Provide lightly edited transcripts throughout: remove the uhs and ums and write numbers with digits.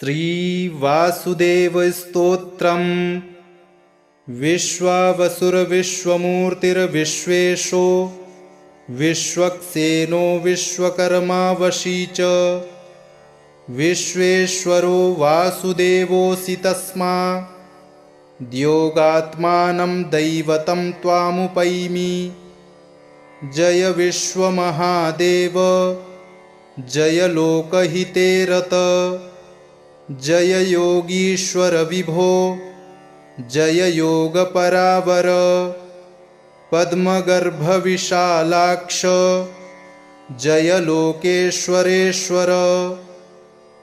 श्रीवासुदेवस्तोत्रम्। विश्वावसुरविश्वमूर्तिर्विश्वेशो विश्वक्सेनो विश्वकर्मा वशी च विश्वेश्वरो वासुदेवोऽसि तस्माद्योगात्मानं दैवतं त्वामुपैमि। जय विश्वमहादेव जय लोकहिते रत जय योगीश्वर विभो जय योगपरावर। पद्मगर्भ विशालाक्ष जय लोकेश्वरेश्वर।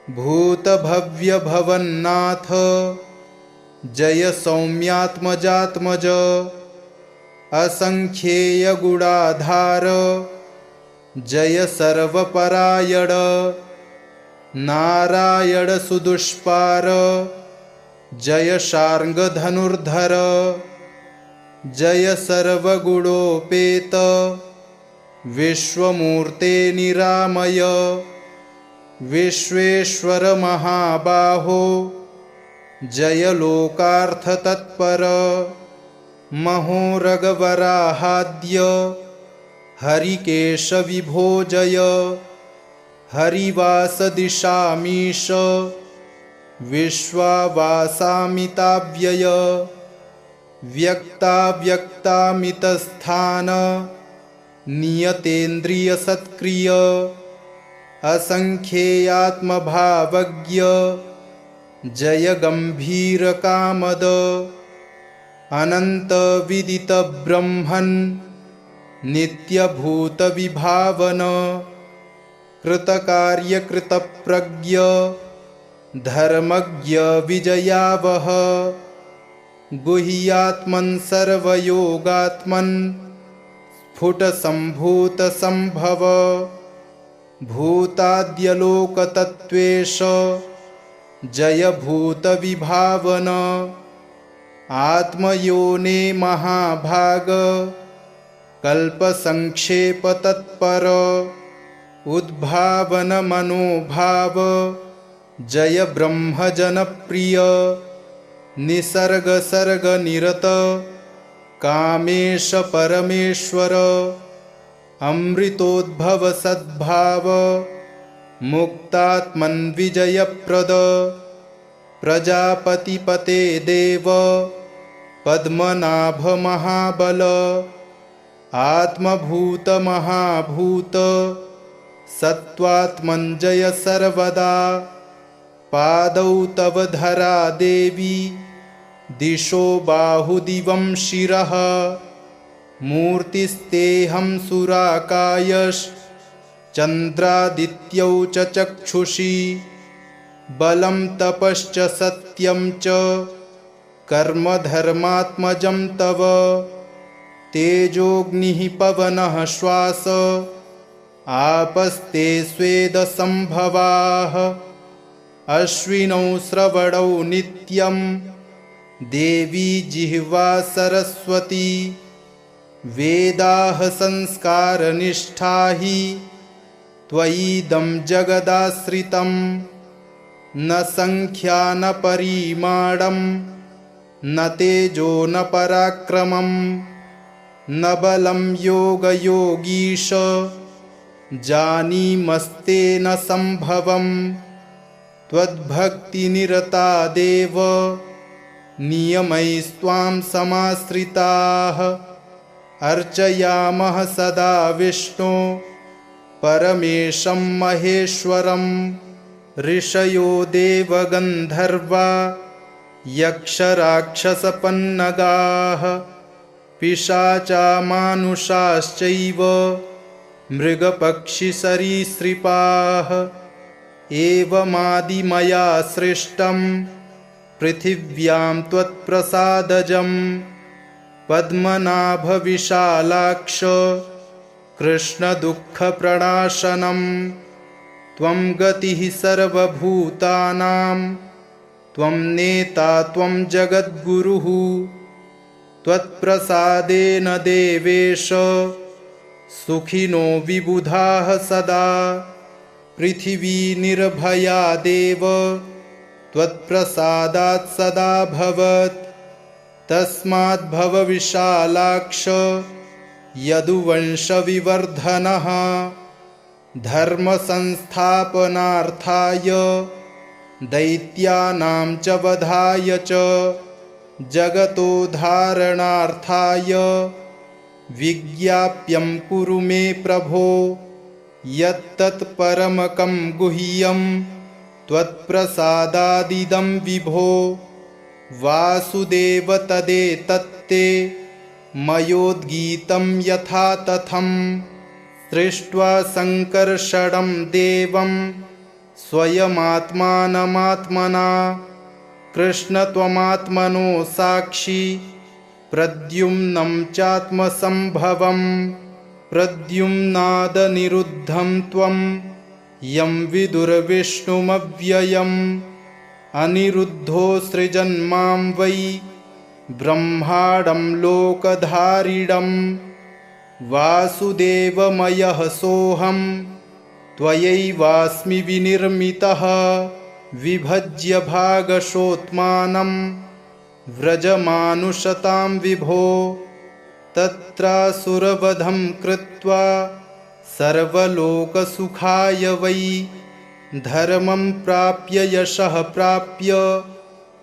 भूतभव्य भवन्नाथ जय सौम्यात्मजात्मज। असंख्येय गुणाधार जय सर्वपरायण। नारायण सुदुष्पार जय शार्ङ्गधनुर्धर। जय सर्वगुणोपेत विश्वमूर्ते निरामय। विश्वेश्वर महाबाहो जय लोकार्थतत्पर। महोरगवराहाद्य हरिकेश विभो जय। हरिवासदिशामीश विश्वावासामिताव्यय। व्यक्ताव्यक्तामितस्थान नियतेन्द्रियसत्क्रिय। असंख्येयात्मभावज्ञ जय गम्भीरकामद। अनन्तविदितब्रह्मन् नित्यभूतविभावन। कृतकार्यकृतप्रज्ञ धर्मज्ञ विजयावह। गुह्यात्मन् सर्वयोगात्मन् स्फुटसम्भूतसम्भव। भूताद्यलोकतत्त्वेश जय भूतविभावन। आत्मयोने महाभाग कल्पसंक्षेपतत्पर। उद्भावन मनोभाव जय ब्रह्मजनप्रिय। निसर्ग सर्ग निरत कामेश परमेश्वर। अमृतोद्भव सद्भाव मुक्तात्मन् विजयप्रद। प्रजापतिपते देव पद्मनाभ महाबल। आत्मभूत महाभूत सत्त्वात्मन् जय सर्वदा। पादौ तव धरा देवी दिशो बाहुदिवं शिरः। मूर्तिस्तेऽहं सुराकायश्चन्द्रादित्यौ च चक्षुषी। बलं तपश्च सत्यं च कर्मधर्मात्मजं तव। तेजोऽग्निः पवनः श्वास आपस्ते स्वेदसंभवाः। अश्विनौ श्रवणौ नित्यं देवी जिह्वा सरस्वती। वेदाः संस्कारनिष्ठा हि त्वयिदं जगदाश्रितं। न संख्या न परिमाणं न तेजो न पराक्रमं। न बलं योगयोगीश जानीमस्ते न संभवम्। त्वद्भक्तिनिरता देव नियमैस्त्वां समाश्रिताः। अर्चयामः सदा विष्णो परमेशं महेश्वरम्। ऋषयो देवगन्धर्वा यक्षराक्षसपन्नगाः। पिशाचा मानुषाश्चैव मृगपक्षिसरीसृपाः। एवमादिमया सृष्टं पृथिव्यां त्वत्प्रसादजं। पद्मनाभविशालाक्ष कृष्णदुःखप्रणाशनं। त्वं गतिः सर्वभूतानां त्वं नेता त्वं जगद्गुरुः। त्वत्प्रसादेन देवेश सुखिनो विबुधाः सदा। पृथिवी निर्भया देव त्वत्प्रसादात् सदा भवत्। तस्मात् भव विशालाक्ष यदुवंशविवर्धनः। धर्मसंस्थापनार्थाय दैत्यानां च वधाय च जगतोद्धारणार्थाय विज्ञाप्यं कुरु मे प्रभो। यत्तत् परमकं गुह्यं त्वत्प्रसादादिदं विभो। वासुदेव तदेतत्ते मयोद्गीतं यथा तथं। सृष्ट्वा सङ्कर्षणं देवं स्वयमात्मानमात्मना। कृष्ण त्वमात्मनो साक्षी प्रद्युम्नं चात्मसम्भवम्। प्रद्युम्नादनिरुद्धं त्वं यं विदुर्विष्णुमव्ययम्। अनिरुद्धो सृजन्मां वै ब्रह्माण्डं लोकधारिणम्। वासुदेवमयः सोऽहं त्वयैवास्मि विनिर्मितः। विभज्य भागशोत्मानं व्रजमानुषतां विभो। तत्रासुरवधं कृत्वा सर्वलोकसुखाय वै। धर्मं प्राप्य यशः प्राप्य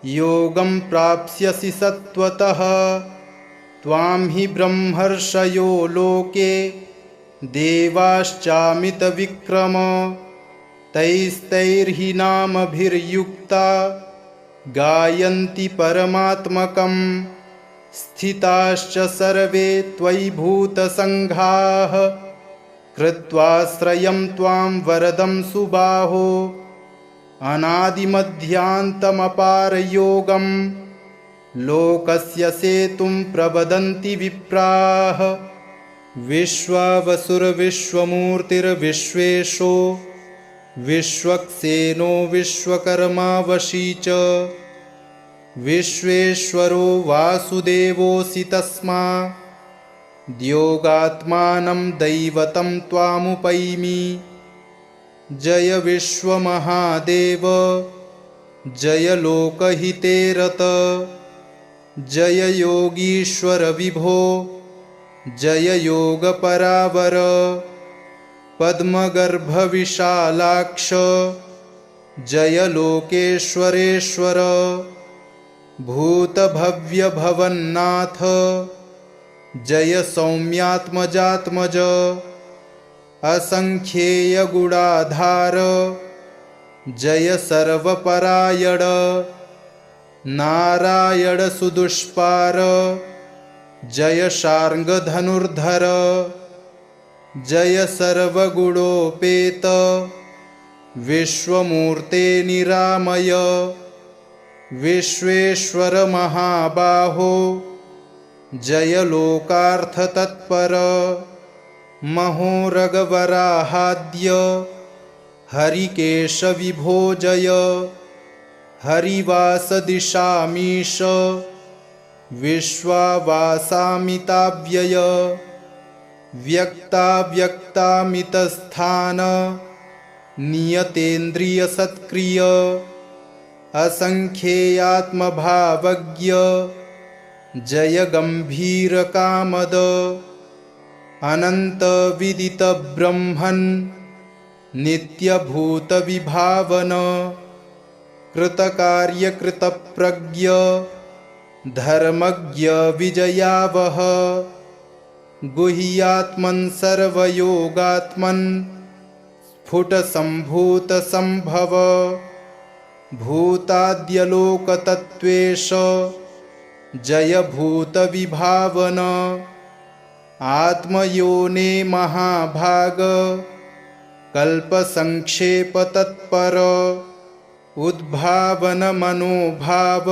योगं प्राप्स्यसि सत्त्वतः। त्वां हि ब्रह्मर्षयो लोके देवाश्चामितविक्रम। तैस्तैर्हि नामभिर्युक्ता गायन्ति परमात्मकम्। स्थिताश्च सर्वे त्वयि भूतसङ्घाः कृत्वाश्रयं त्वां वरदं सुबाहो। अनादिमध्यान्तमपारयोगं लोकस्य सेतुं प्रवदन्ति विप्राः। विश्वावसुरविश्वमूर्तिर्विश्वेशो विश्वक्सेनो विश्वकर्मा वशी च। विश्वेश्वरो वासुदेवोऽसि तस्माद्योगात्मानं दैवतं त्वामुपैमि। जय विश्वमहादेव जय लोकहिते रत। जय योगीश्वर विभो जय योगपरावर। पद्मगर्भविशालाक्ष जय लोकेश्वरेश्वर। भूतभव्यभवन्नाथ जय सौम्यात्मजात्मज। असंख्येयगुणाधार जय सर्वपरायण। नारायण सुदुष्पार जय शार्ङ्गधनुर्धर। जय सर्वगुणोपेत विश्वमूर्ते निरामय। विश्वेश्वर महाबाहो जय लोकार्थतत्पर। महोरगवराहाद्य हरिकेश विभो जय। हरिवासदिशामीश विश्वावासामिताव्यय। व्यक्ताव्यक्तामितस्थान नियतेन्द्रियसत्क्रिय। असंख्येयात्मभावज्ञ जय गम्भीरकामद। अनन्तविदितब्रह्मन् नित्यभूतविभावन। कृतकार्यकृतप्रज्ञ धर्मज्ञ विजयावह। गुह्यात्मन् सर्वयोगात्मन् स्फुटसम्भूतसम्भव। भूताद्यलोकतत्त्वेश जय भूतविभावन। आत्मयोने महाभाग कल्पसङ्क्षेपतत्पर। उद्भावन मनोभाव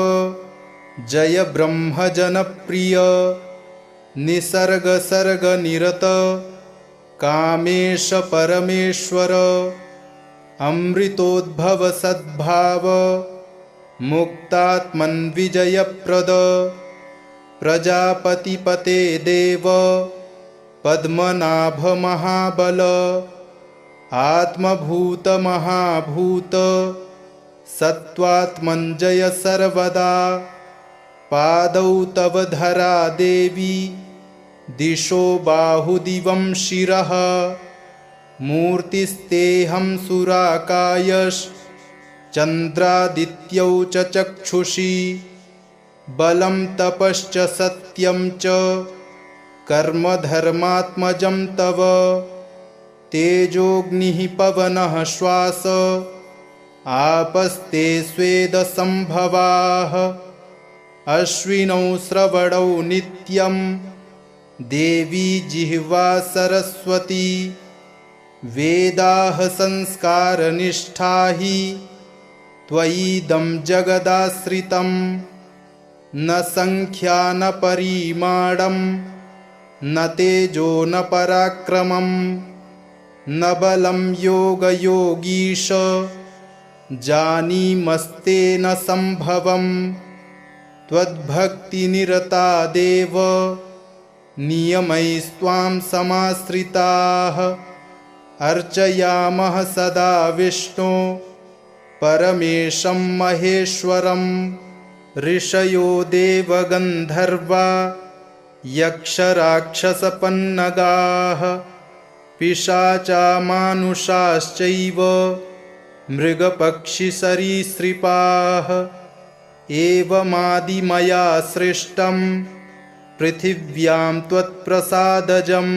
जय ब्रह्मजनप्रिय। निसर्गसर्गनिरत कामेश परमेश्वर। अमृतोद्भव सद्भाव मुक्तात्मन् विजयप्रद। प्रजापतिपते देव पद्मनाभ महाबल। आत्मभूत महाभूत सत्त्वात्मञ्जय सर्वदा पादौ तव धरा देवी दिशो बाहुदिवं शिरः मूर्तिस्तेऽहं सुराकायश्चन्द्रादित्यौ च चक्षुषी बलं तपश्च सत्यं च कर्मधर्मात्मजं तव तेजोऽग्निः पवनः श्वास आपस्ते स्वेदसंभवाः अश्विनौ श्रवणौ नित्यं देवी जिह्वा सरस्वती वेदाः संस्कारनिष्ठा हि त्वयिदं जगदाश्रितं न संख्या न परिमाणं न तेजो न पराक्रमं न बलं योगयोगीश जानीमस्ते न संभवं त्वद्भक्तिनिरता देव नियमैस्त्वां समाश्रिताः अर्चयामः सदा विष्णो परमेशं महेश्वरं ऋषयो देवगन्धर्वा यक्षराक्षसपन्नगाः पिशाचा मानुषाश्चैव मृगपक्षिसरीसृपाः एवमादिमया सृष्टं पृथिव्यां त्वत्प्रसादजं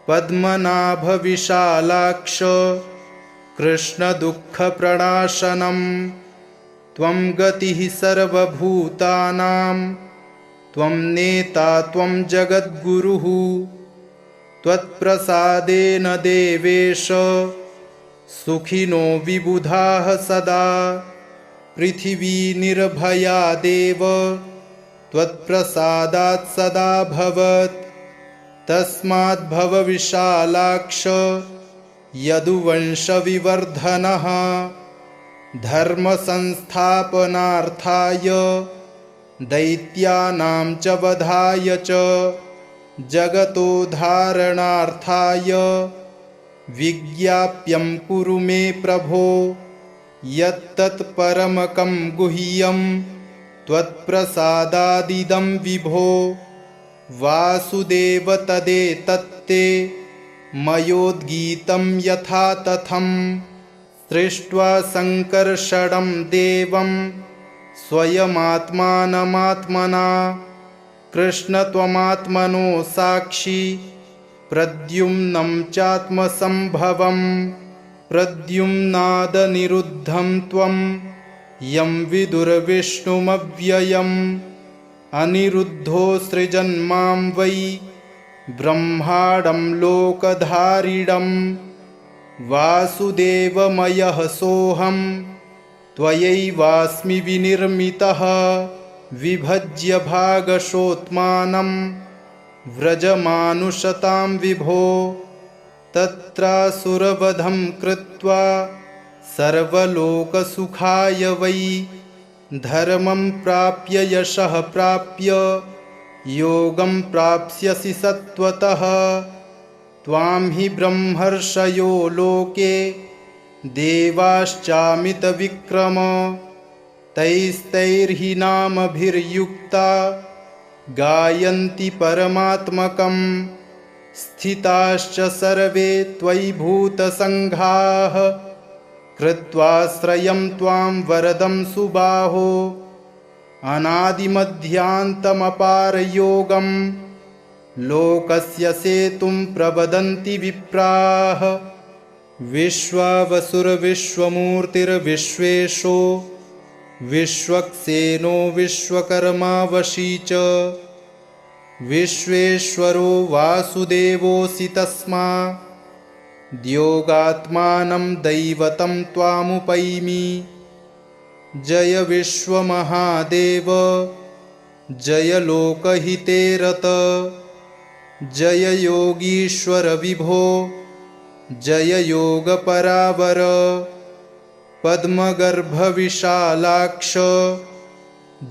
पद्मनाभविशालाक्ष कृष्णदुःखप्रणाशनं त्वं गतिः सर्वभूतानां त्वं नेता त्वं जगद्गुरुः त्वत्प्रसादेन देवेश सुखिनो विबुधाः सदा पृथिवी निर्भया देव त्वत्प्रसादात् सदाभवत् तस्माद् भव विशालाक्ष यदुवंशविवर्धनः धर्मसंस्थापनार्थाय दैत्यानां च वधाय च जगतोद्धारणार्थाय विज्ञाप्यं कुरु मे प्रभो यत्तत्परमकं गुह्यं त्वत्प्रसादादिदं विभो वासुदेव तदेतत्ते मयोद्गीतं यथा तथं सृष्ट्वा सङ्कर्षणं देवं स्वयमात्मानमात्मना कृष्ण त्वमात्मनो साक्षी प्रद्युम्नं चात्मसम्भवं प्रद्युम्नादनिरुद्धं त्वं यं विदुर्विष्णुमव्ययम् अनिरुद्धो सृजन्मां वै ब्रह्माण्डं लोकधारिणं वासुदेवमयः सोऽहं त्वयैवास्मि विनिर्मितः विभज्य भागशोत्मानं व्रजमानुषतां विभो तत्रासुरवधं कृत्वा सर्वलोकसुखाय वै धर्मं प्राप्य यशः प्राप्य योगं प्राप्स्यसि सत्त्वतः त्वां हि ब्रह्मर्षयो लोके देवाश्चामितविक्रम तैस्तैर्हि नामभिर्युक्ता गायन्ति परमात्मकं स्थिताश्च सर्वे त्वयि भूतसङ्घाः कृत्वाश्रयं त्वां वरदं सुबाहो अनादिमध्यान्तमपारयोगं लोकस्य सेतुं प्रवदन्ति विप्राः विश्वावसुरविश्वमूर्तिर्विश्वेशो विश्वक्सेनो विश्वकर्मा वशी च विश्वेश्वरो वासुदेवोऽसि तस्माद्योगात्मानं दैवतं त्वामुपैमि जय विश्वमहादेव जय लोकहिते रत जय योगीश्वर विभो जय योगपरावर पद्मगर्भविशालाक्ष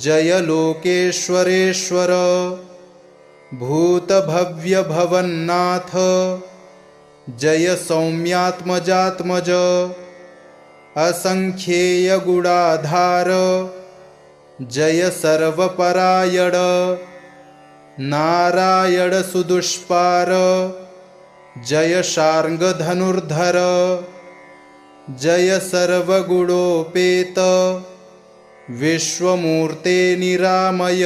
जय लोकेश्वरेश्वर भूतभव्यभवन्नाथ जय सौम्यात्मजात्मज असंख्येयगुणाधार जय सर्वपरायण नारायण सुदुष्पार जय शार्ङ्गधनुर्धर जय सर्वगुणोपेत विश्वमूर्ते निरामय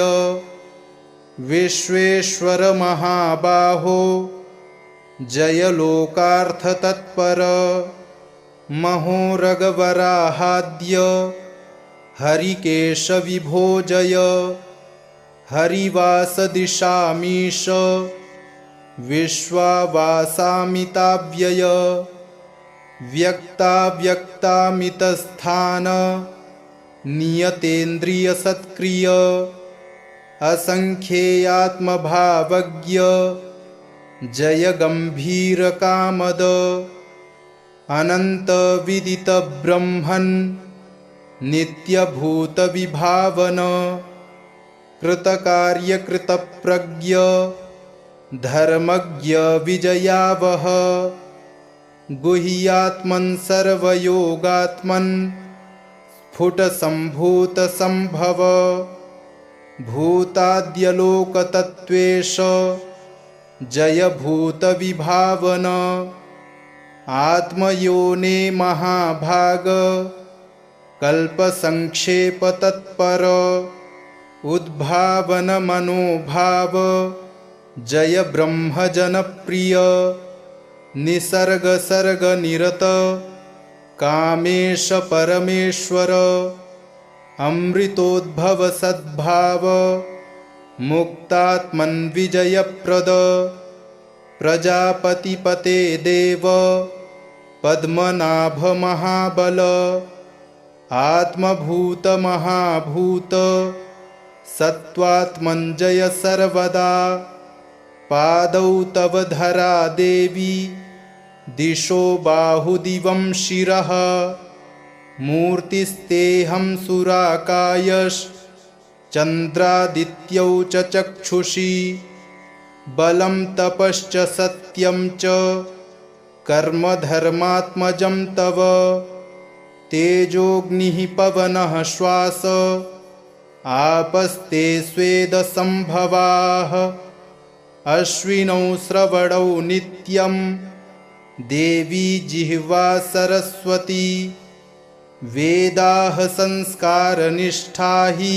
विश्वेश्वर महाबाहो जय लोकार्थतत्पर महोरगवराहाद्य हरिकेश विभो जय हरिवासदिशामीश विश्वावासामिताव्यय व्यक्ताव्यक्तामितस्थान नियतेन्द्रियसत्क्रिय असंख्येयात्मभावज्ञ जय गंभीरकामद अनन्तविदितब्रह्मन् नित्यभूतविभावन कृतकार्यकृतप्रज्ञ धर्मज्ञ विजयावह गुह्यात्मन् सर्वयोगात्मन् स्फुटसम्भूतसम्भव भूताद्यलोकतत्त्वेश जय भूतविभावन आत्मयोने महाभाग कल्पसंक्षेपतत्पर उद्भावन मनोभाव जय ब्रह्मजनप्रिय निसर्ग सर्ग निरत कामेश परमेश्वर अमृतोद्भव सद्भाव मुक्तात्मन् विजयप्रद प्रजापतिपते देव पद्मनाभ महाबल आत्मभूत महाभूत सत्त्वात्मन् जय सर्वदा पादौ तव धरा देवी दिशो बाहुदिवं शिरः मूर्तिस्तेऽहं सुराकायश्चन्द्रादित्यौ च चक्षुषी बलं तपश्च सत्यं च कर्मधर्मात्मजं तव तेजोऽग्निः पवनः श्वास आपस्ते स्वेदसंभवाः अश्विनौ श्रवणौ नित्यं देवी जिह्वा सरस्वती वेदाः संस्कारनिष्ठा हि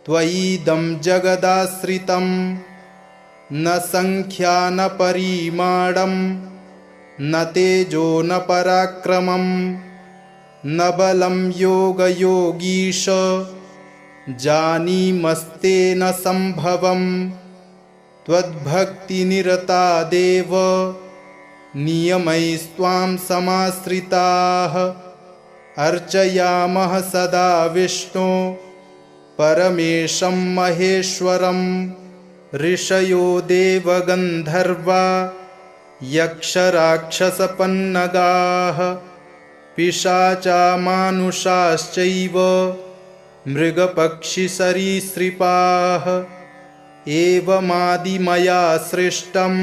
त्वयिदं जगदाश्रितं न संख्या न परिमाणं न तेजो न पराक्रमं न बलं योगयोगीश जानीमस्तेन संभवम् त्वद्भक्तिनिरता देव नियमैस्त्वां समाश्रिताः अर्चयामः सदा विष्णो परमेशं महेश्वरं ऋषयो देवगन्धर्वा यक्षराक्षसपन्नगाः पिशाचा मानुषाश्चैव मृगपक्षिसरीसृपाः एवमादिमया सृष्टं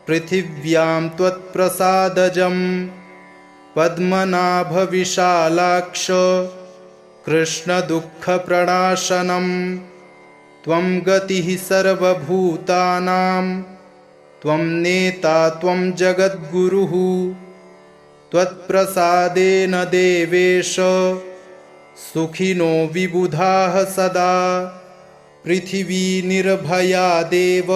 पृथिव्यां त्वत्प्रसादजं पद्मनाभविशालाक्ष कृष्णदुःखप्रणाशनं त्वं गतिः सर्वभूतानां त्वं नेता त्वं जगद्गुरुः त्वत्प्रसादेन देवेश सुखिनो विबुधाः सदा पृथिवी निर्भया देव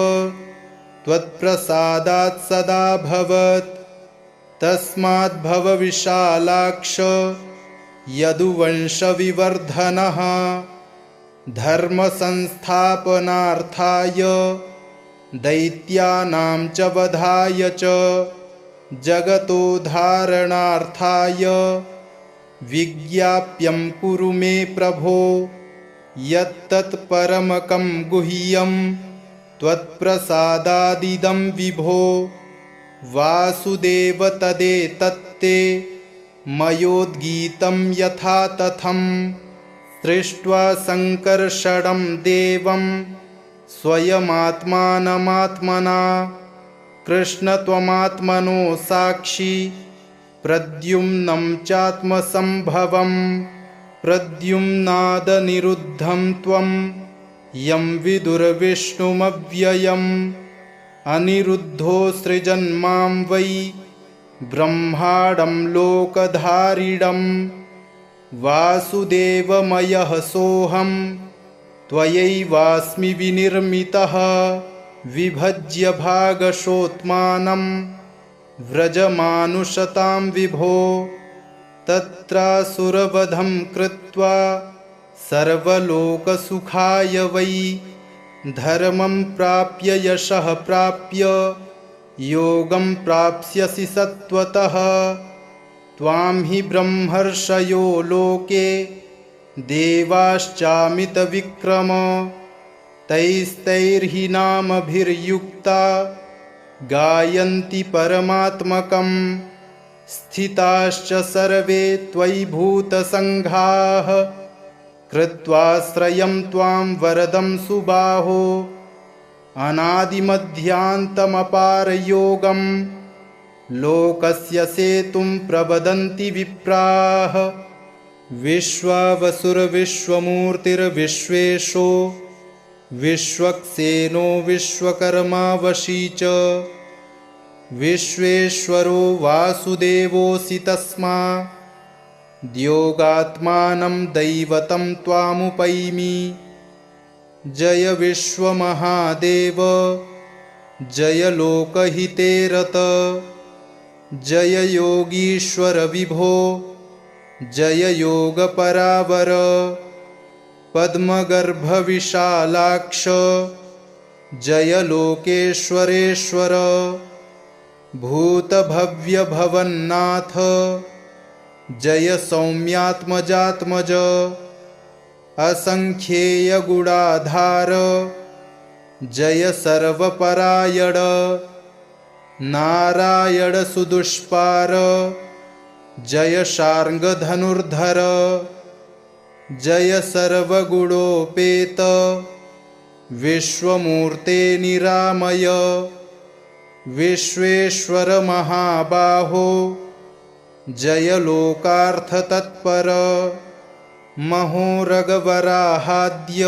त्वत्प्रसादात् सदाभवत् तस्माद् भव विशालाक्ष यदुवंशविवर्धनः धर्मसंस्थापनार्थाय दैत्यानां च वधाय च जगतोद्धारणार्थाय विज्ञाप्यं कुरु मे प्रभो यत्तत्परमकं गुह्यं त्वत्प्रसादादिदं विभो वासुदेव तदेतत्ते मयोद्गीतं यथा तथं सृष्ट्वा संकर्षणं देवं स्वयमात्मानमात्मना कृष्ण त्वमात्मनो साक्षी प्रद्युम्नं चात्मसम्भवं प्रद्युम्नादनिरुद्धं त्वं यं विदुर्विष्णुमव्ययम् अनिरुद्धो सृजन्मां वै ब्रह्माण्डं लोकधारिणं वासुदेवमयः सोऽहं त्वयैवास्मि विनिर्मितः विभज्य भागशोत्मानं व्रजमानुषतां विभो तत्रासुरवधं कृत्वा सर्वलोकसुखाय वै धर्मं प्राप्य यशः प्राप्य योगं प्राप्स्यसि सत्त्वतः त्वां हि ब्रह्मर्षयो लोके देवाश्चामितविक्रम तैस्तैर्हि नामभिर्युक्ता गायन्ति परमात्मकं स्थिताश्च सर्वे त्वयि भूतसङ्घाः कृत्वाश्रयं त्वां वरदं सुबाहो अनादिमध्यान्तमपारयोगं लोकस्य सेतुं प्रवदन्ति विप्राः विश्वावसुरविश्वमूर्तिर्विश्वेशो विश्वक्सेनो विश्वकर्मा वशी च विश्वेश्वरो वासुदेवोऽसि तस्माद्योगात्मानं दैवतं त्वामुपैमि जय विश्वमहादेव जय लोकहिते रत जय योगीश्वर विभो जय योगपरावर पद्मगर्भविशालाक्ष जय लोकेश्वरेश्वर भूतभव्यभवन्नाथ जय सौम्यात्मजात्मज असंख्येयगुणाधार जय सर्वपरायण नारायण सुदुष्पार जय शार्ङ्गधनुर्धर जय सर्वगुणोपेत विश्वमूर्ते निरामय विश्वेश्वर महाबाहो जय लोकार्थतत्पर महोरगवराहाद्य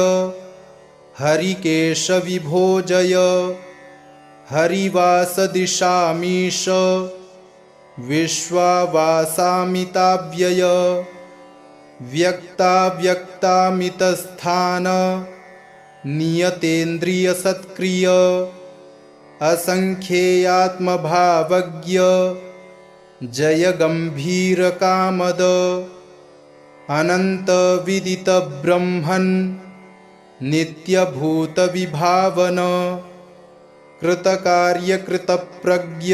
हरिकेश विभो जय हरिवासदिशामीश विश्वावासामिताव्यय व्यक्ताव्यक्तामितस्थान नियतेन्द्रियसत्क्रिय असंख्येयात्मभावज्ञ जय गम्भीरकामद अनन्तविदितब्रह्मन् नित्यभूतविभावन कृतकार्यकृतप्रज्ञ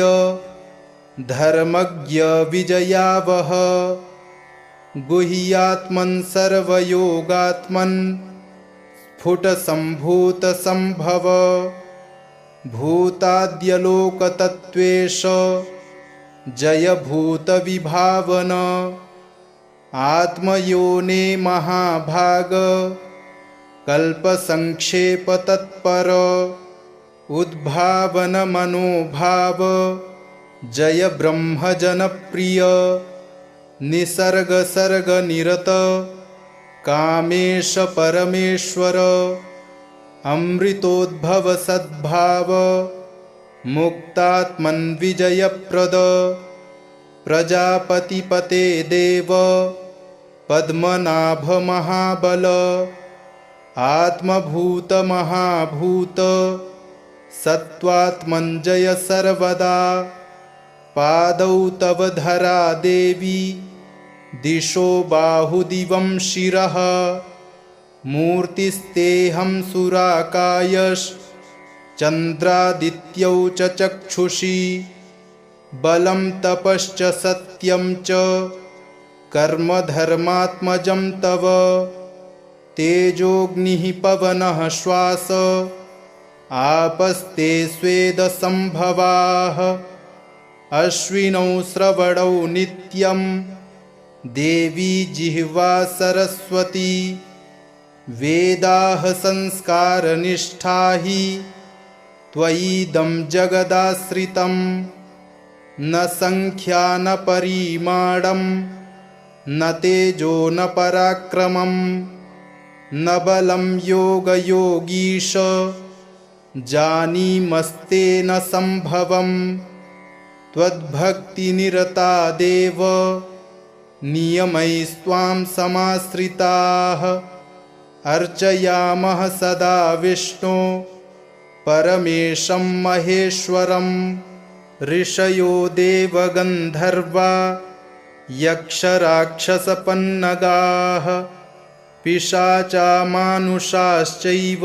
धर्मज्ञ विजयावह गुह्यात्मन् सर्वयोगात्मन् स्फुटसम्भूतसम्भव भूताद्यलोकतत्त्वेश जय भूतविभावन आत्मयोने महाभाग कल्पसंक्षेपतत्पर उद्भावन मनोभाव जय ब्रह्मजनप्रिय निसर्गसर्गनिरत कामेश परमेश्वर अमृतोद्भव सद्भाव मुक्तात्मन् विजयप्रद प्रजापतिपते देव पद्मनाभ महाबल आत्मभूत महाभूत सत्त्वात्मन् जय सर्वदा पादौ तव धरा देवी दिशो बाहुदिवं शिरः मूर्तिस्तेऽहं सुराकायश्चन्द्रादित्यौ च चक्षुषी बलं तपश्च सत्यं च कर्मधर्मात्मजं तव तेजोऽग्निः पवनः श्वास आपस्ते स्वेदसम्भवाः अश्विनौ श्रवणौ नित्यं देवी जिह्वा सरस्वती वेदाः संस्कारनिष्ठा हि त्वयिदं जगदाश्रितं न संख्या न परिमाणं न तेजो न पराक्रमं न बलं योगयोगीश जानीमस्तेन संभवम् त्वद्भक्तिनिरता देव नियमैस्त्वां समाश्रिताः अर्चयामः सदा विष्णो परमेशं महेश्वरं ऋषयो देवगन्धर्वा यक्षराक्षसपन्नगाः पिशाचा मानुषाश्चैव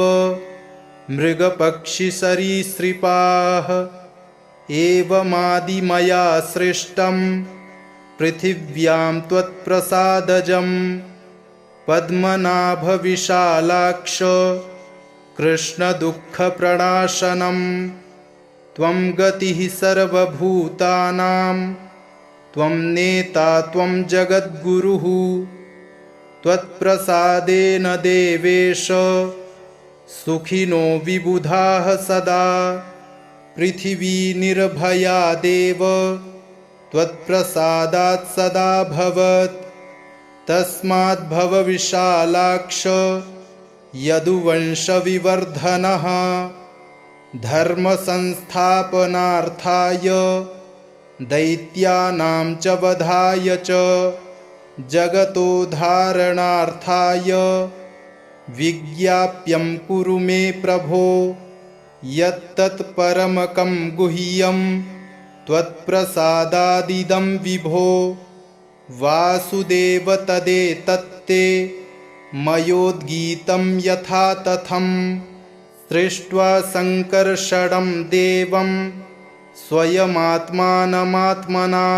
मृगपक्षिसरीसृपाः एवमादिमया सृष्टं पृथिव्यां त्वत्प्रसादजं पद्मनाभविशालाक्ष कृष्णदुःखप्रणाशनं त्वं गतिः सर्वभूतानां त्वं नेता त्वं जगद्गुरुः त्वत्प्रसादेन देवेश सुखिनो विबुधाः सदा पृथिवी निर्भया देव त्वत्प्रसादात् सदाभवत् तस्माद् भव विशालाक्ष यदुवंशविवर्धनः धर्मसंस्थापनार्थाय दैत्यानां च वधाय च जगतोद्धारणार्थाय विज्ञाप्यं कुरु मे प्रभो यत्तत्परमकं गुह्यं त्वत्प्रसादादिदं विभो वासुदेव तदेतत्ते मयोद्गीतं यथा तथं सृष्ट्वा सङ्कर्षणं देवं स्वयमात्मानमात्मना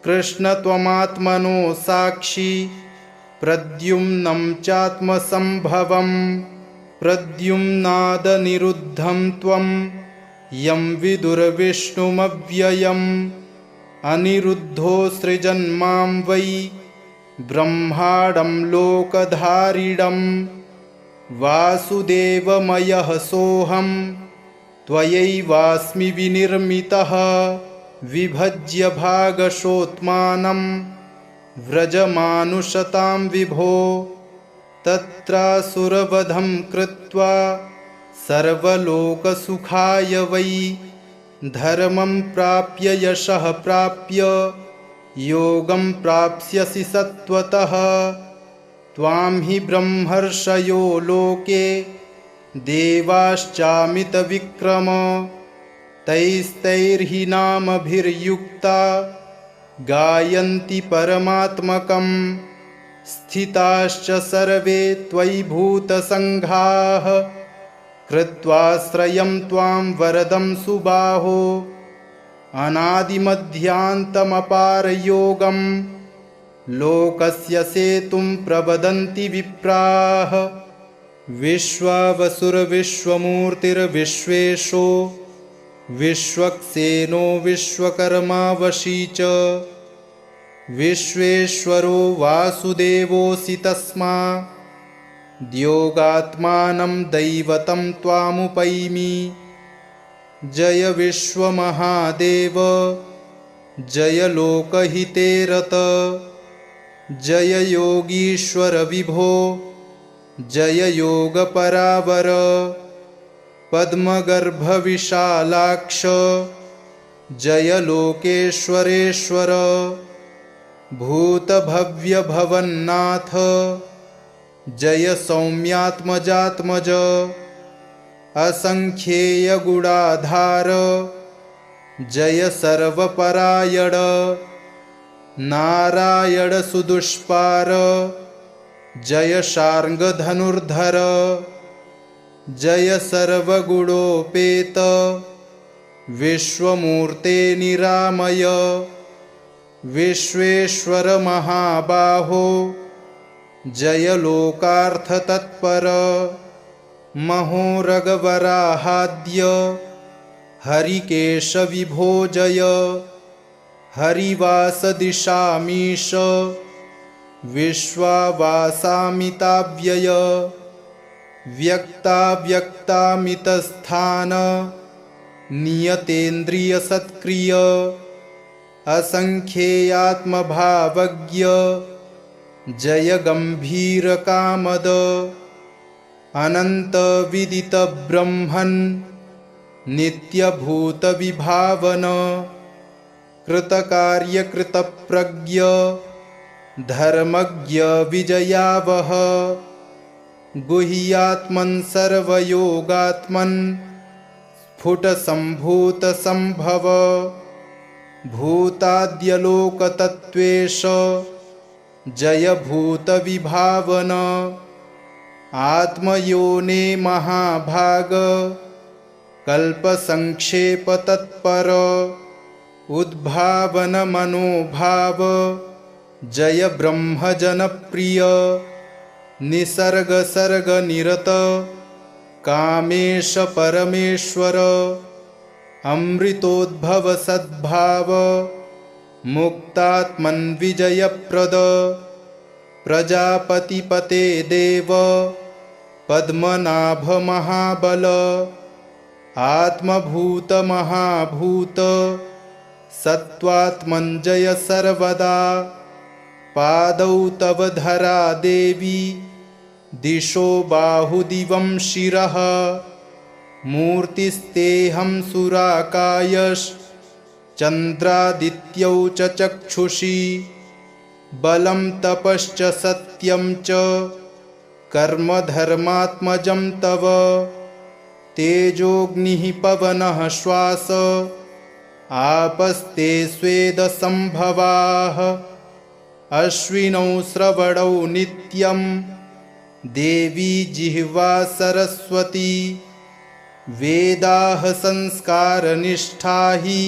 कृष्ण त्वमात्मनो साक्षी प्रद्युम्नं चात्मसम्भवम् प्रद्युम्नादनिरुद्धं त्वं यं विदुर्विष्णुमव्ययम् अनिरुद्धो सृजन्मां वै ब्रह्माण्डं लोकधारिणं वासुदेवमयः सोऽहं त्वयैवास्मि विनिर्मितः विभज्य भागशोत्मानं व्रजमानुषतां विभो तत्रासुरवधं कृत्वा सर्वलोकसुखाय वै धर्मं प्राप्य यशः प्राप्य योगं प्राप्स्यसि सत्त्वतः त्वां हि ब्रह्मर्षयो लोके देवाश्चामितविक्रम तैस्तैर्हि नामभिर्युक्ता गायन्ति परमात्मकम् स्थिताश्च सर्वे त्वयि भूतसङ्घाः कृत्वाश्रयं त्वां वरदं सुबाहो अनादिमध्यान्तमपारयोगं लोकस्य सेतुं प्रवदन्ति विप्राः विश्वावसुरविश्वमूर्तिर्विश्वेशो विश्वक्सेनो विश्वकर्मा वशी च विश्वेश्वरो वासुदेवोऽसि तस्माद्योगात्मानं दैवतं त्वामुपैमि जय विश्वमहादेव जय लोकहिते रत जय योगीश्वर विभो जय योगपरावर पद्मगर्भविशालाक्ष जय लोकेश्वरेश्वर भूतभव्यभवन्नाथ जय सौम्यात्मजात्मज असंख्येयगुणाधार जय सर्वपरायण नारायण सुदुष्पार जय शार्ङ्गधनुर्धर जय सर्वगुणोपेत विश्वमूर्ते निरामय विश्वेश्वर महाबाहो जय लोकार्थतत्पर महोरगवराहाद्य हरिकेश विभो जय हरिवासदिशामीश विश्वावासामिताव्यय व्यक्ताव्यक्तामितस्थान नियतेन्द्रियसत्क्रिय असंख्येयात्मभावज्ञ जय गंभीरकामद अनन्तविदितब्रह्मन् नित्यभूतविभावन कृतकार्यकृतप्रज्ञ धर्मज्ञ विजयावह गुह्यात्मन् सर्वयोगात्मन् स्फुटसम्भूतसम्भव भूताद्यलोकतत्त्वेश जय भूतविभावन आत्मयोने महाभाग कल्पसंक्षेपतत्पर उद्भावन मनोभाव जय ब्रह्मजनप्रिय निसर्ग सर्ग निरत कामेश परमेश्वर अमृतोद्भव सद्भाव मुक्तात्मन् विजयप्रद प्रजापतिपते देव पद्मनाभ महाबल आत्मभूत महाभूत सत्त्वात्मन् जय सर्वदा पादौ तव धरा देवी दिशो बाहुदिवं शिरः मूर्तिस्तेऽहं सुराकायश्चन्द्रादित्यौ च चक्षुषी बलं तपश्च सत्यं च कर्म धर्मात्मजं तव तेजोऽग्निः पवनः श्वास आपस्ते स्वेदसंभवाः अश्विनौ श्रवणौ नित्यं देवी जिह्वा सरस्वती वेदाः संस्कारनिष्ठा हि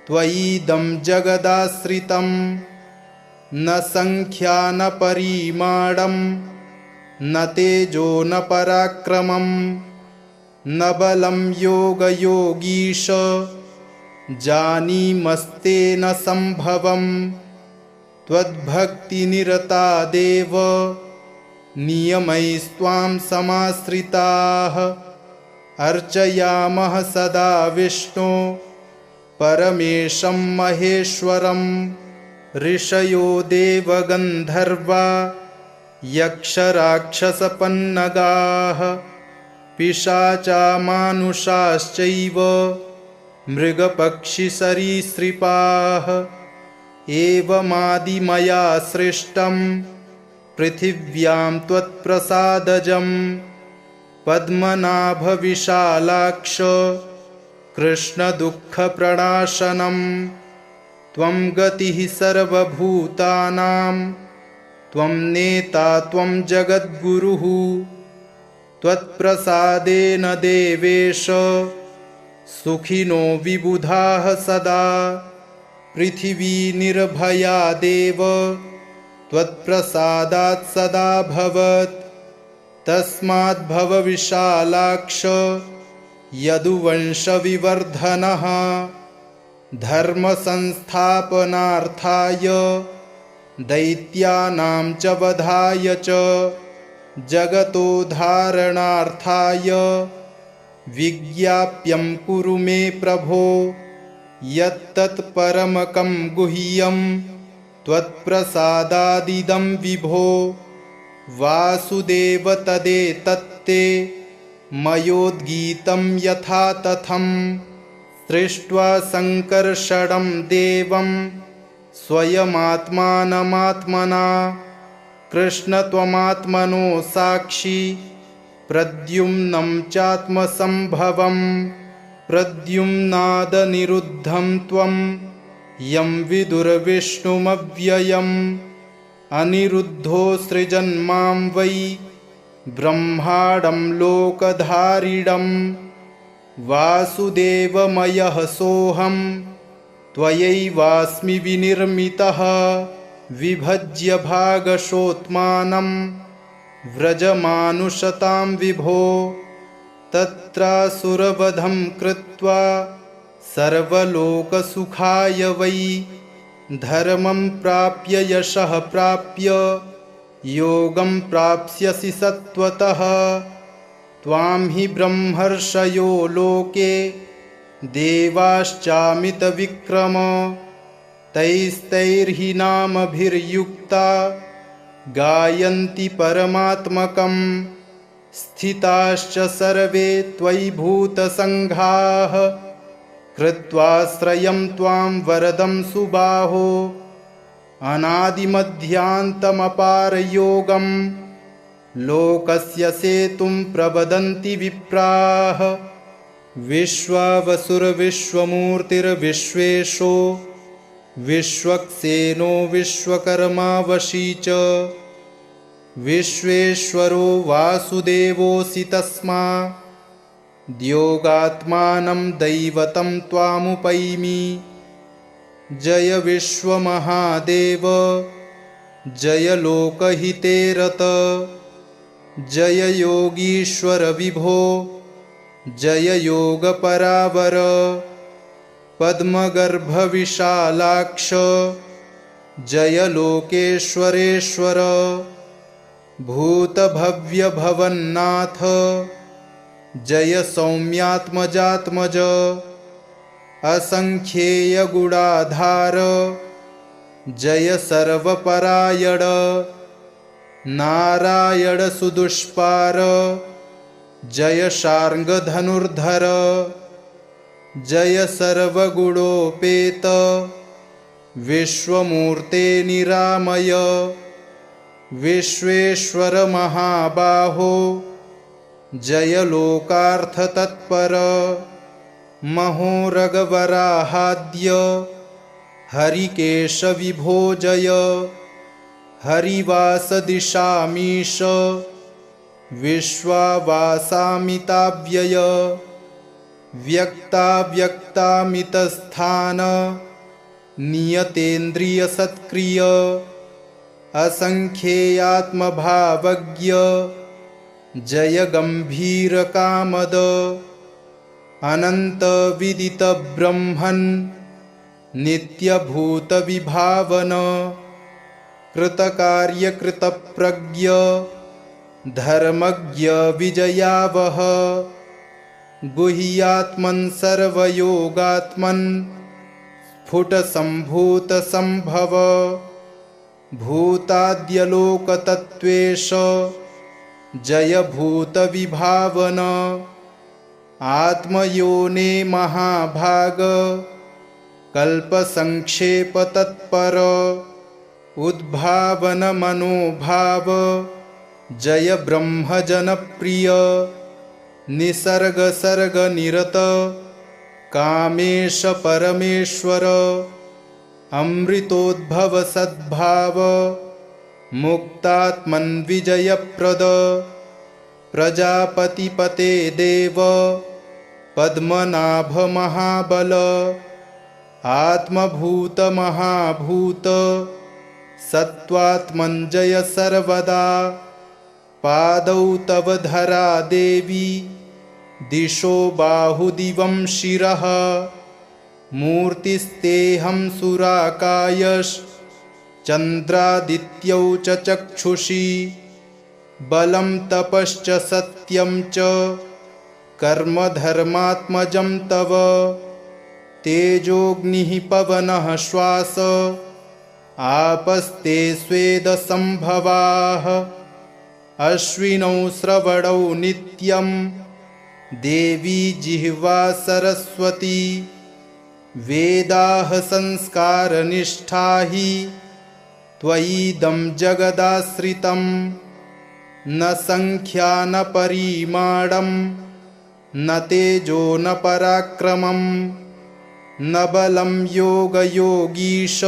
त्वयिदं जगदाश्रितं न संख्या न परिमाणं न तेजो न पराक्रमं न बलं योगयोगीश जानीमस्ते न संभवं त्वद्भक्तिनिरता देव नियमैस्त्वां समाश्रिताः अर्चयामः सदा विष्णो परमेशं महेश्वरं ऋषयो देवगन्धर्वा यक्षराक्षसपन्नगाः पिशाचा मानुषाश्चैव मृगपक्षिसरीसृपाः एवमादिमया सृष्टं पृथिव्यां त्वत्प्रसादजं पद्मनाभविशालाक्ष कृष्णदुःखप्रणाशनं त्वं गतिः सर्वभूतानां त्वं नेता त्वं जगद्गुरुः त्वत्प्रसादेन देवेश सुखिनो विबुधाः सदा पृथिवी निर्भया देव त्वत्प्रसादात् सदाभवत् तस्माद्भव विशालाक्ष यदुवंशविवर्धनः धर्मसंस्थापनार्थाय दैत्यानां च वधाय च जगतोद्धारणार्थाय विज्ञाप्यं कुरु मे प्रभो यत्तत्परमकं गुह्यं त्वत्प्रसादादिदं विभो वासुदेव तदेतत्ते मयोद्गीतं यथा तथं सृष्ट्वा संकर्षणं देवं स्वयमात्मानमात्मना कृष्ण त्वमात्मनो साक्षी प्रद्युम्नं चात्मसंभवं प्रद्युम्नादनिरुद्धं त्वं यं विदुर्विष्णुमव्ययम् अनिरुद्धो सृजन्मां वै ब्रह्माण्डं लोकधारिणं वासुदेवमयः सोऽहं त्वयैवास्मि विनिर्मितः विभज्य भागशोत्मानं व्रजमानुषतां विभो तत्रासुरवधं कृत्वा सर्वलोकसुखाय वै धर्मं प्राप्य यशः प्राप्य योगं प्राप्स्यसि सत्त्वतः त्वां हि ब्रह्मर्षयो लोके देवाश्चामितविक्रम तैस्तैर्हि नामभिर्युक्ता गायन्ति परमात्मकं स्थिताश्च सर्वे त्वयि भूतसङ्घाः कृत्वाश्रयं त्वां वरदं सुबाहो अनादिमध्यान्तमपारयोगं लोकस्य सेतुं प्रवदन्ति विप्राः विश्वावसुरविश्वमूर्तिर्विश्वेशो विश्वक्सेनो विश्वकर्मा वशी च विश्वेश्वरो वासुदेवोऽसि तस्माद्योगात्मानं दैवतं त्वामुपैमि जय विश्वमहादेव जय लोकहिते रत जय योगीश्वर विभो जय योगपरावर पद्मगर्भविशालाक्ष जय लोकेश्वरेश्वर भूतभव्यभवन्नाथ जय सौम्यात्मजात्मज असंख्येयगुणाधार जय सर्वपरायण नारायण सुदुष्पार जय शार्ङ्गधनुर्धर जय सर्वगुणोपेत विश्वमूर्ते निरामय विश्वेश्वर महाबाहो जय लोकार्थतत्पर महोरगवराहाद्य हरिकेश विभो जय हरिवासदिशामीश विश्वावासामिताव्यय व्यक्ताव्यक्तामितस्थान नियतेन्द्रियसत्क्रिय असंख्येयात्मभावज्ञ जय गम्भीरकामद अनन्तविदितब्रह्मन् नित्यभूतविभावन कृतकार्यकृतप्रज्ञ धर्मज्ञ विजयावह गुह्यात्मन् सर्वयोगात्मन् स्फुटसम्भूतसम्भव भूताद्यलोकतत्त्वेश जय भूतविभावन आत्मयोने महाभाग कल्पसंक्षेपतत्पर उद्भावन मनोभाव जय ब्रह्मजनप्रिय निसर्गसर्गनिरत कामेश परमेश्वर अमृतोद्भव सद्भाव मुक्तात्मन् विजयप्रद प्रजापतिपते देव पद्मनाभ महाबल आत्मभूत महाभूत सत्त्वात्मन् जय सर्वदा पादौ तव धरा देवी दिशो बाहुदिवं शिरः मूर्तिस्तेऽहं सुराकायश्चन्द्रादित्यौ च चक्षुषी बलं तपश्च सत्यं च कर्मधर्मात्मजं तव तेजोऽग्निः पवनः श्वास आपस्ते स्वेदसम्भवाः अश्विनौ श्रवणौ नित्यं देवी जिह्वा सरस्वती वेदाः संस्कारनिष्ठा हि त्वयिदं जगदाश्रितं न संख्या न परिमाणं न तेजो न पराक्रमं न बलं योगयोगीश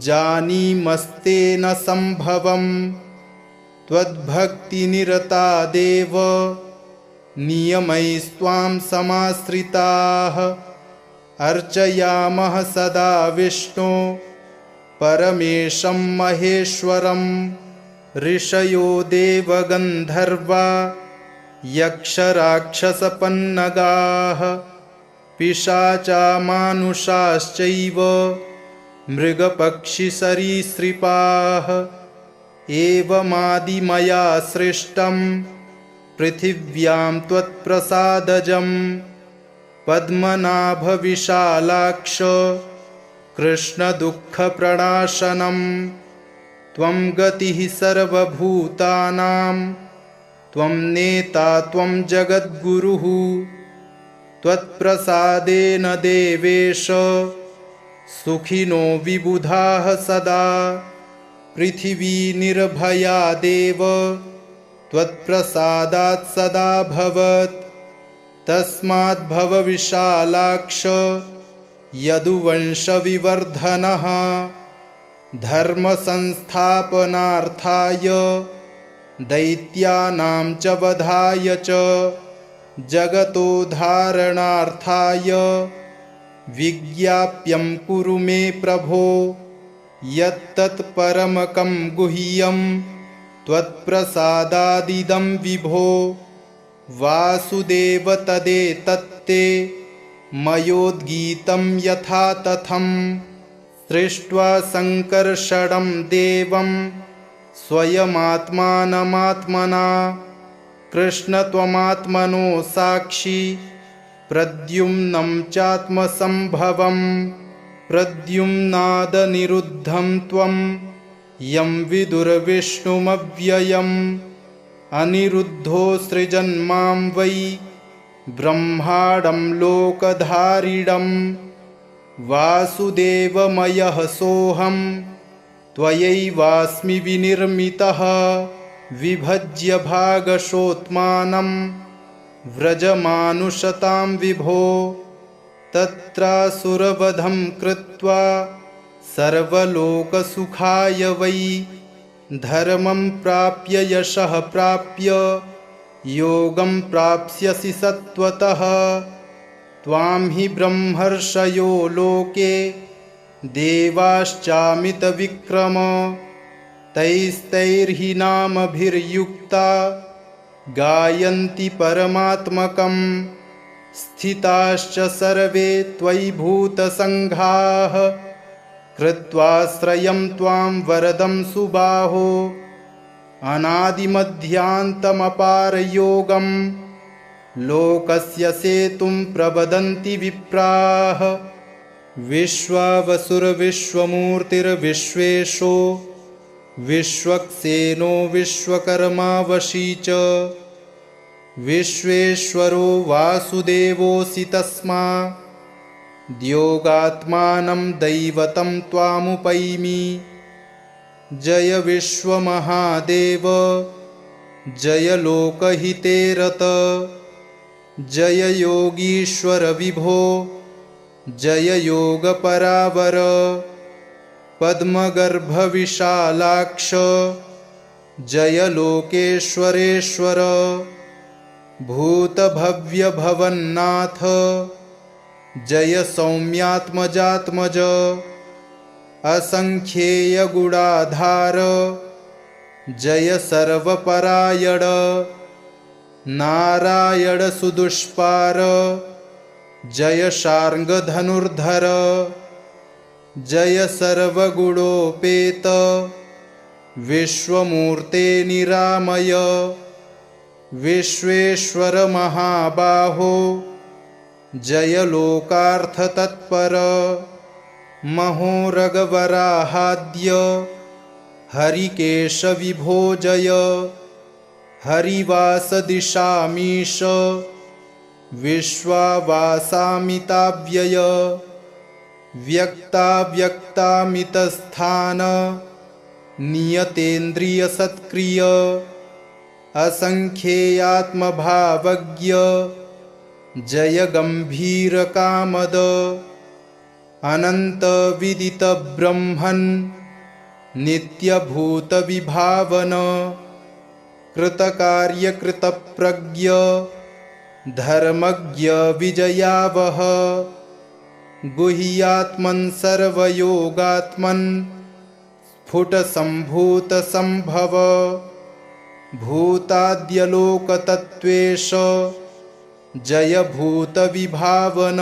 जानीमस्ते न संभवं त्वद्भक्तिनिरता देव नियमैस्त्वां समाश्रिताः अर्चयामः सदा विष्णो परमेशं महेश्वरं ऋषयो देवगन्धर्वा यक्षराक्षसपन्नगाः पिशाचा मानुषाश्चैव मृगपक्षिसरीसृपाः एवमादिमया सृष्टं पृथिव्यां त्वत्प्रसादजं पद्मनाभविशालाक्ष कृष्णदुःखप्रणाशनं त्वं गतिः सर्वभूतानां त्वं नेता त्वं जगद्गुरुः त्वत्प्रसादेन देवेश सुखिनो विबुधाः सदा पृथिवी निर्भया देव त्वत्प्रसादात् सदाभवत् तस्मात् भव विशालाक्ष यदुवंशविवर्धनः धर्मसंस्थापनार्थाय दैत्यानां च वधाय च जगतोद्धारणार्थाय विज्ञाप्यं कुरु मे प्रभो यत्तत्परमकं गुह्यं त्वत्प्रसादादिदं विभो वासुदेव तदेतत्ते मयोद्गीतं यथा तथं सृष्ट्वा सङ्कर्षणं देवं स्वयमात्मानमात्मना कृष्ण त्वमात्मनो साक्षी प्रद्युम्नं चात्मसम्भवं प्रद्युम्नादनिरुद्धं त्वं यं विदुर्विष्णुमव्ययम् अनिरुद्धो सृजन्मां वै ब्रह्माण्डं लोकधारिणं वासुदेवमयः सोऽहं त्वयैवास्मि विनिर्मितः विभज्य भागशोत्मानं व्रजमानुषतां विभो तत्रासुरवधं कृत्वा सर्वलोकसुखाय वै धर्मं प्राप्य यशः प्राप्य योगं प्राप्स्यसि सत्त्वतः त्वां हि ब्रह्मर्षयो लोके देवाश्चामितविक्रम तैस्तैर्हि नामभिर्युक्ता गायन्ति परमात्मकं स्थिताश्च सर्वे त्वयि भूतसङ्घाः कृत्वाश्रयं त्वां वरदं सुबाहो अनादिमध्यान्तमपारयोगं लोकस्य सेतुं प्रवदन्ति विप्राः विश्वावसुरविश्वमूर्तिर्विश्वेशो विश्वक्सेनो विश्वकर्मा वशी च विश्वेश्वरो वासुदेवोऽसि तस्माद्योगात्मानं दैवतं त्वामुपैमि जय विश्वमहादेव जय लोकहिते रत जय योगीश्वर विभो जय योगपरावर पद्मगर्भविशालाक्ष जय लोकेश्वरेश्वर भूतभव्यभवन्नाथ जय सौम्यात्मजात्मज असंख्येयगुणाधार जय सर्वपरायण नारायण सुदुष्पार जय शार्ङ्गधनुर्धर जय सर्वगुणोपेत विश्वमूर्ते निरामय विश्वेश्वर महाबाहो जय लोकार्थतत्पर महोरगवराहाद्य हरिकेश विभो जय हरिवासदिशामीश विश्वावासामिताव्यय व्यक्ताव्यक्तामितस्थान नियतेन्द्रियसत्क्रिय असंख्येयात्मभावज्ञ जय गम्भीरकामद अनन्तविदितब्रह्मन् नित्यभूतविभावन कृतकार्यकृतप्रज्ञ धर्मज्ञ विजयावह गुह्यात्मन् सर्वयोगात्मन् स्फुटसम्भूतसम्भव भूताद्यलोकतत्त्वेश जय भूतविभावन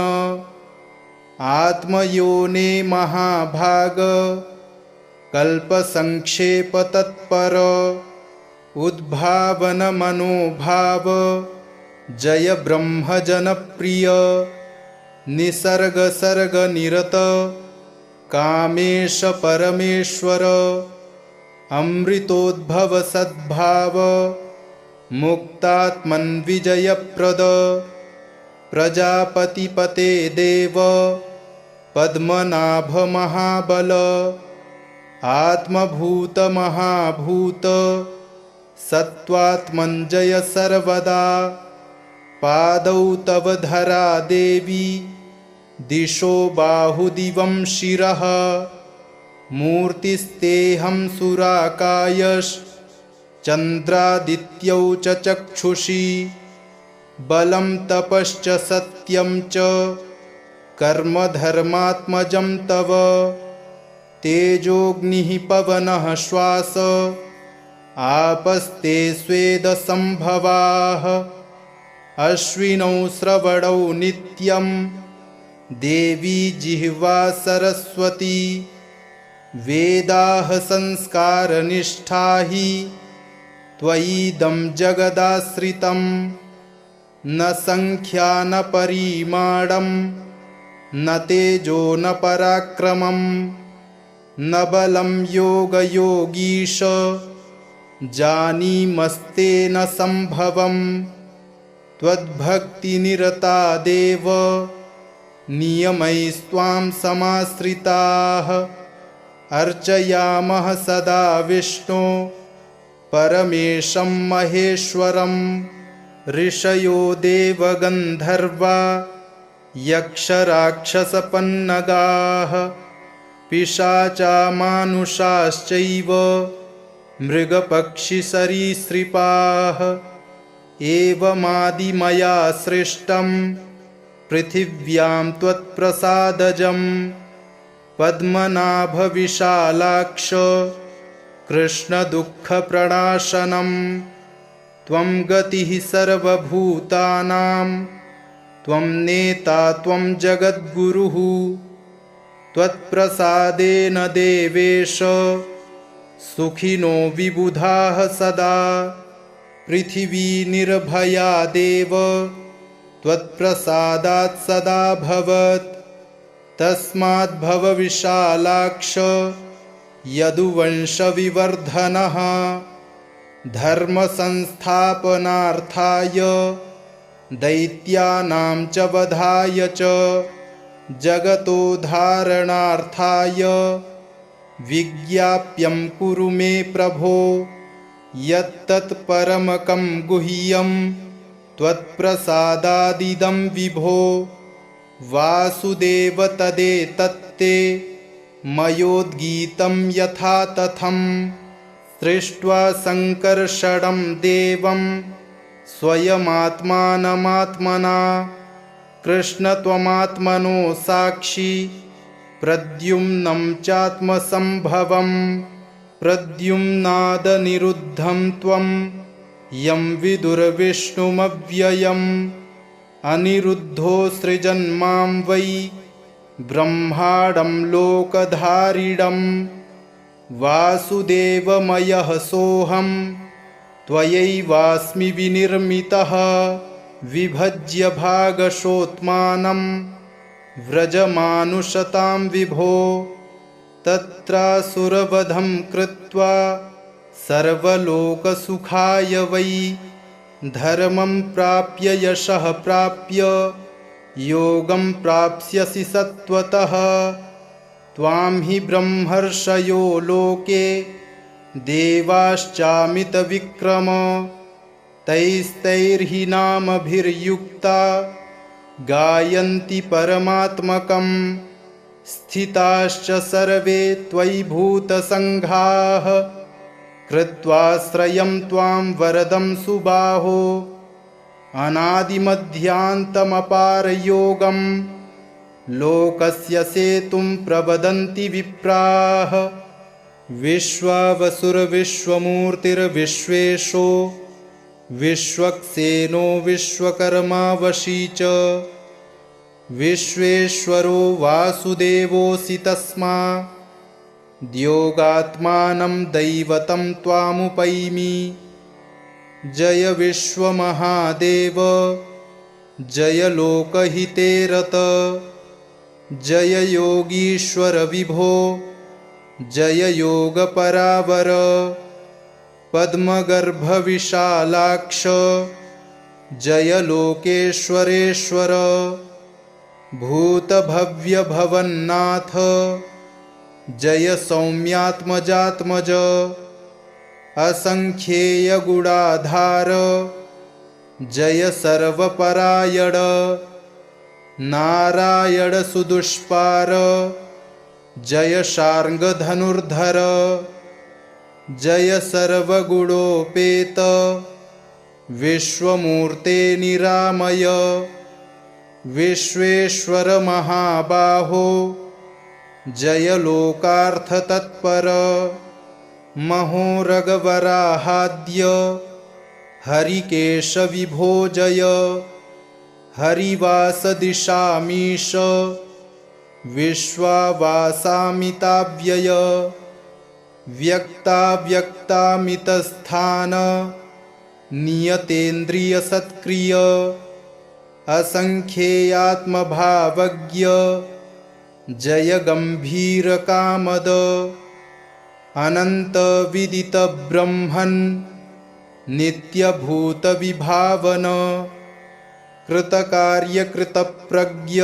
आत्मयोने महाभाग कल्पसंक्षेपतत्पर उद्भावन मनोभाव जय ब्रह्मजनप्रिय निसर्गसर्गनिरत कामेश परमेश्वर अमृतोद्भव सद्भाव मुक्तात्मन् विजयप्रद प्रजापतिपते देव पद्मनाभ महाबल आत्मभूत महाभूत सत्त्वात्मन् जय सर्वदा पादौ तव धरा देवी दिशो बाहुदिवं शिरः मूर्तिस्तेऽहं सुराकायश्चन्द्रादित्यौ च चक्षुषी बलं तपश्च सत्यं च कर्मधर्मात्मजं तव तेजोऽग्निः पवनः श्वास आपस्ते स्वेदसंभवाः अश्विनौ श्रवणौ नित्यं देवी जिह्वा सरस्वती वेदाः संस्कारनिष्ठा हि त्वयिदं जगदाश्रितं न संख्या न परिमाणं न तेजो न पराक्रमं न बलं योगयोगीश जानीमस्ते न संभवं त्वद्भक्तिनिरता देव नियमैस्त्वां समाश्रिताः अर्चयामः सदा विष्णो परमेशं महेश्वरं ऋषयो देवगन्धर्वा यक्षराक्षसपन्नगाः पिशाचा मानुषाश्चैव मृगपक्षिसरीसृपाः एवमादिमया सृष्टं पृथिव्यां त्वत्प्रसादजं पद्मनाभविशालाक्ष कृष्णदुःखप्रणाशनं त्वं गतिः सर्वभूतानां त्वं नेता त्वं जगद्गुरुः त्वत्प्रसादेन देवेश सुखिनो विबुधाः सदा पृथिवी निर्भया देव त्वत्प्रसादात् सदाभवत् तस्माद्भव विशालाक्ष यदुवंशविवर्धनः धर्मसंस्थापनार्थाय दैत्यानां च वधाय च जगतोद्धारणार्थाय विज्ञाप्यं कुरु मे प्रभो यत्तत्परमकं गुह्यं त्वत्प्रसादादिदं विभो वासुदेव तदेतत्ते मयोद्गीतं यथा तथं सृष्ट्वा सङ्कर्षणं देवं स्वयमात्मानमात्मना कृष्ण त्वमात्मनो साक्षी प्रद्युम्नं चात्मसम्भवं प्रद्युम्नादनिरुद्धं त्वं यं विदुर्विष्णुमव्ययम् अनिरुद्धो सृजन्मां वै ब्रह्माण्डं लोकधारिणं वासुदेवमयः सोऽहं त्वयैवास्मि विनिर्मितः विभज्य भागशोत्मानं व्रजमानुषतां विभो तत्रासुरवधं कृत्वा सर्वलोकसुखाय वै धर्मं प्राप्य यशः प्राप्य योगं प्राप्स्यसि सत्त्वतः त्वां हि ब्रह्मर्षयो लोके देवाश्चामितविक्रम तैस्तैर्हि नामभिर्युक्ता गायन्ति परमात्मकं स्थिताश्च सर्वे त्वयि भूतसङ्घाः कृत्वाश्रयं त्वां वरदं सुबाहो अनादिमध्यान्तमपारयोगं लोकस्य सेतुं प्रवदन्ति विप्राः विश्वावसुरविश्वमूर्तिर्विश्वेशो विश्वक्सेनो विश्वकर्मा वशी च विश्वेश्वरो वासुदेवोऽसि तस्माद्योगात्मानं दैवतं त्वामुपैमि जय विश्वमहादेव जय लोकहिते रत जय योगीश्वर विभो जय योगपरावर पद्मगर्भ विशालाक्ष जय लोकेश्वरेश्वर भूतभव्य भवन्नाथ जय सौम्यात्मजात्मज असंख्येय गुणाधार जय सर्वपरायण नारायण सुदुष्पार जय शार्ङ्गधनुर्धर जय सर्वगुणोपेत विश्वमूर्ते निरामय विश्वेश्वर महाबाहो जय लोकार्थतत्पर महोरगवराहाद्य हरिकेश विभो जय हरिवासदिशामीश विश्वावासामिताव्यय व्यक्ताव्यक्तामितस्थान नियतेन्द्रियसत्क्रिय असंख्येयात्मभावज्ञ जय गंभीरकामद अनन्तविदितब्रह्मन् नित्यभूतविभावन कृतकार्यकृतप्रज्ञ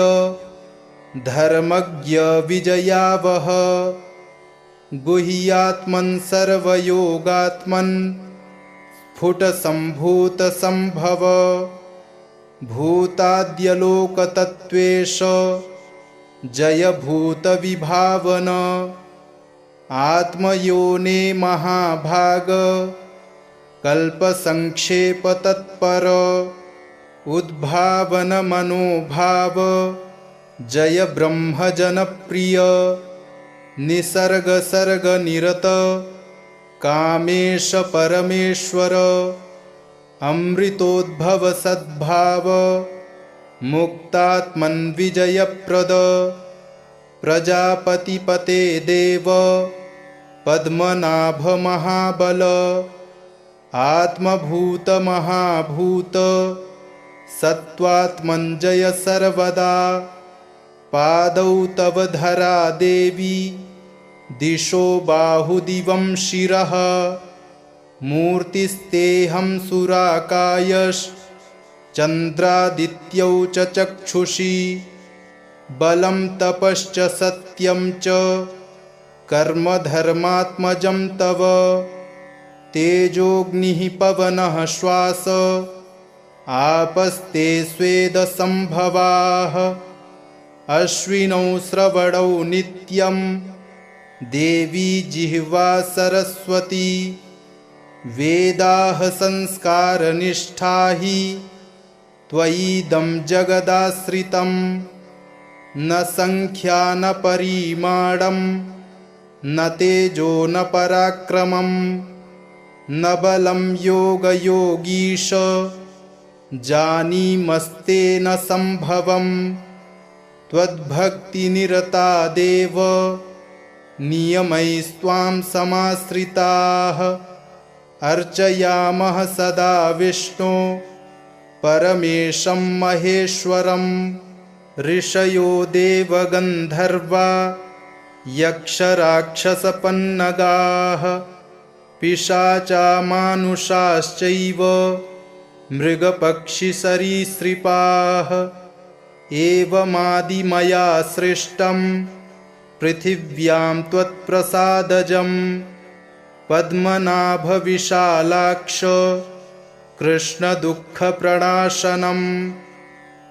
धर्मज्ञ विजयावह गुह्यात्मन् सर्वयोगात्मन् स्फुटसम्भूतसम्भव भूताद्यलोकतत्त्वेश जय भूतविभावन आत्मयोने महाभाग कल्पसंक्षेपतत्पर उद्भावन मनोभाव जय ब्रह्मजनप्रिय निसर्गसर्गनिरत कामेश परमेश्वर अमृतोद्भव सद्भाव मुक्तात्मन् विजयप्रद प्रजापतिपते देव पद्मनाभ महाबल आत्मभूत महाभूत सत्त्वात्मन् जय सर्वदा पादौ तव धरा देवी दिशो बाहुदिवं शिरः मूर्तिस्तेऽहं सुराकायश्चन्द्रादित्यौ च चक्षुषी बलं तपश्च सत्यं च कर्मधर्मात्मजं तव तेजोऽग्निः पवनः श्वास आपस्ते स्वेदसंभवाः अश्विनौ श्रवणौ नित्यं देवी जिह्वा सरस्वती वेदाः संस्कारनिष्ठा हि त्वयिदं जगदाश्रितं न संख्या न परिमाणं न तेजो न पराक्रमं न बलं योगयोगीश जानीमस्ते न संभवम् त्वद्भक्तिनिरता देव नियमैस्त्वां समाश्रिताः अर्चयामः सदा विष्णो परमेशं महेश्वरं ऋषयो देवगन्धर्वा यक्षराक्षसपन्नगाः पिशाचा मानुषाश्चैव मृगपक्षिसरीसृपाः एवमादिमया सृष्टं पृथिव्यां त्वत्प्रसादजं पद्मनाभविशालाक्ष कृष्णदुःखप्रणाशनं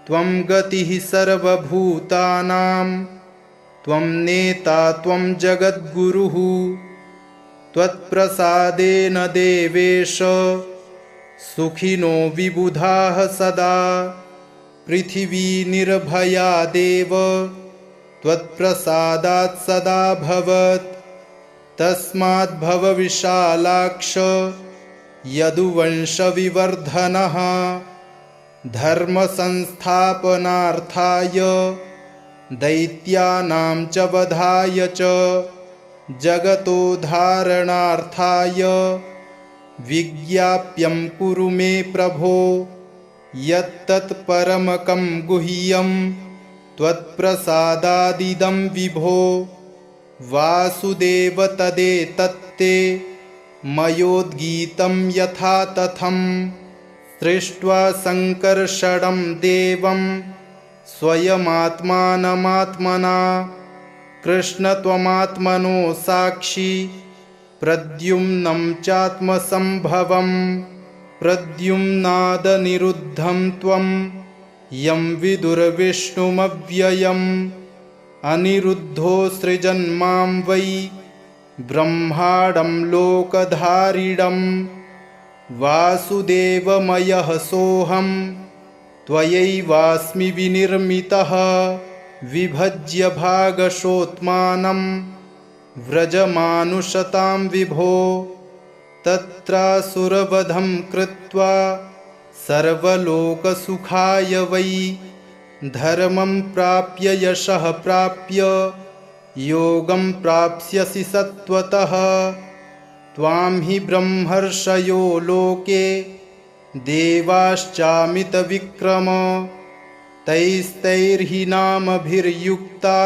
त्वं गतिः सर्वभूतानां त्वं नेता त्वं जगद्गुरुः त्वत्प्रसादेन देवेश सुखिनो विबुधाः सदा पृथिवी निर्भया देव त्वत्प्रसादात् सदा भवत् तस्माद् भव विशालाक्ष यदुवंशविवर्धनः धर्मसंस्थापनार्थाय दैत्यानां च वधाय च जगतोद्धारणार्थाय विज्ञाप्यं कुरु मे प्रभो यत्तत् परमकं गुह्यं त्वत्प्रसादादिदं विभो वासुदेव तदेतत्ते मयोद्गीतं यथा तथं सृष्ट्वा सङ्कर्षणं देवं स्वयमात्मानमात्मना कृष्ण त्वमात्मनो साक्षी प्रद्युम्नं चात्मसम्भवं प्रद्युम्नादनिरुद्धं त्वं यं विदुर्विष्णुमव्ययम् अनिरुद्धो सृजन्मां वै ब्रह्माण्डं लोकधारिणं वासुदेवमयः सोऽहं त्वयैवास्मि विनिर्मितः विभज्य भागशोत्मानं व्रजमानुषतां विभो तत्रासुरवधं कृत्वा सर्वलोकसुखाय वै धर्मं प्राप्य यशः प्राप्य योगं प्राप्स्यसि सत्त्वतः त्वां हि ब्रह्मर्षयो लोके देवाश्चामितविक्रम तैस्तैर्हि नामभिर्युक्ता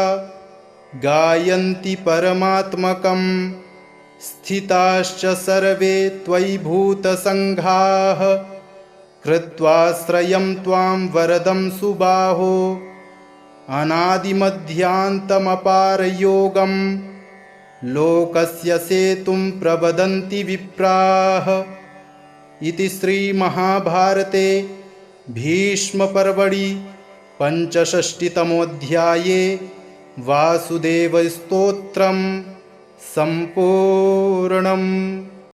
गायन्ति परमात्मकं स्थिताश्च सर्वे त्वयि भूतसङ्घाः कृत्वाश्रयं त्वां वरदं सुबाहो अनादिमध्यान्तमपारयोगं लोकस्य सेतुं प्रवदन्ति विप्राः। इति श्रीमहाभारते भीष्मपर्वणि पञ्चषष्टितमोऽध्याये वासुदेवस्तोत्रं सम्पूर्णम्।